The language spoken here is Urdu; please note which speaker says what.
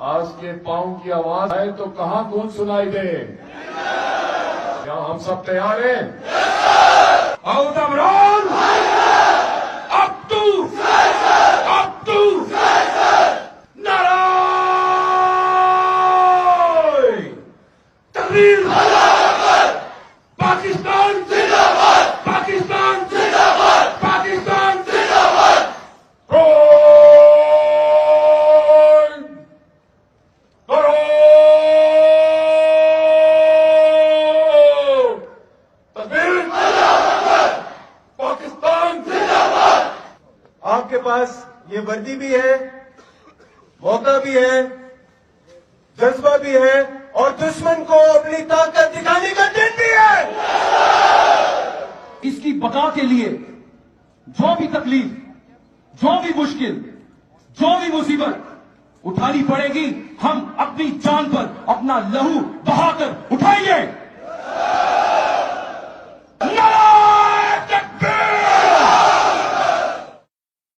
Speaker 1: آج کے پاؤں کی آواز آئے تو کہاں کون سنائی دے؟ کیا ہم سب تیار ہیں؟ آؤٹ عمران اب تو نعرہ تکبیر، پاکستان زندہ باد، پاکستان زندہ باد، پاکستان زندہ باد۔
Speaker 2: آپ کے پاس یہ وردی بھی ہے، موقع بھی ہے، جذبہ بھی ہے، اور دشمن کو اپنی طاقت دکھانے کا دن بھی ہے۔
Speaker 3: اس کی بقا کے لیے جو بھی تکلیف، جو بھی مشکل، جو بھی مصیبت اٹھانی پڑے گی، ہم اپنی جان پر اپنا لہو بہا کر اٹھائیں گے۔